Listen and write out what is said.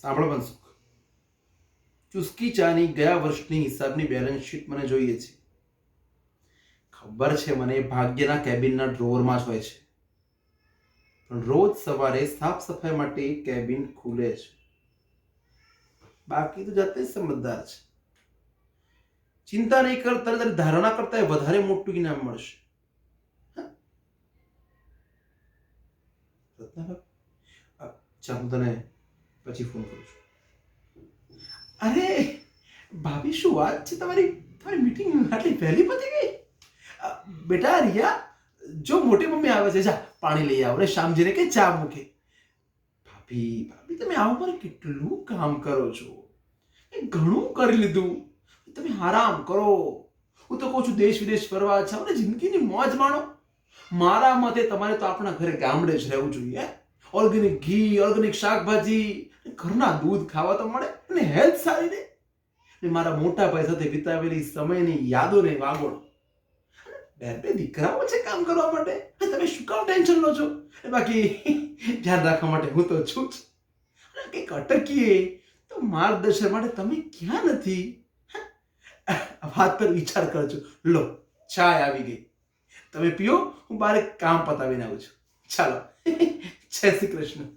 સાંભળો મનસુખ, ચુસ્કી ચાની ગયા વર્ષની હિસાબની બેલેન્સ શીટ મને જોઈએ છે. ખબર છે મને ભાગ્યના કેબિનના ડ્રોવરમાં જ હોય છે, પણ રોજ સવારે સાફ સફાઈ માટે કેબિન ખુલે છે. બાકી તો જાતે જ સમજદાર છે. ચિંતા નહીં કર, તને તારી ધારણા કરતા વધારે મોટું ઇનામ મળશે. ચાલ, હું તને પછી ફોન કરું છું. અરે ભાભી, શું વાત છે તમારી? તમારી મીટિંગ આટલી વહેલી પતી ગઈ? બેટા રિયા, જો મોટી મમ્મી આવે છે, જા પાણી લઈ આવ ને શામજીને કે ચા મૂકે. ભાભી ભાભી, તમે આવું પર કેટલું કામ કરો છો? ઘણું કરી લીધું. તમે આરામ કરો. હું તો કહું છું દેશ વિદેશ ફરવા જાઓ ને જિંદગીની મોજ માણો. મારા મતે તમારે તો આપણા ઘરે ગામડે જ રહેવું જોઈએ. ઓર્ગેનિક ઘી, ઓર્ગેનિક શાકભાજી, ઘરના દૂધ ખાવા તો મળે અને હેલ્થ સારી રહે. ને મારા મોટા ભાઈ સાથે વિતાવેલી સમયની યાદોને વાગોળો. બે દીકરાઓ છે કામ કરવા માટે, તમે શું કામ ટેન્શન લો છો? બાકી ધ્યાન રાખવા માટે હું તો છું જ. કંઈક અટકીએ તો માર્ગદર્શન માટે તમે ક્યાં નથી? વાત પર વિચાર કરજો. લો, ચાય આવી ગઈ, તમે પીઓ, હું બારે કામ પતાવીને આવું છું. ચાલો, જય શ્રી કૃષ્ણ.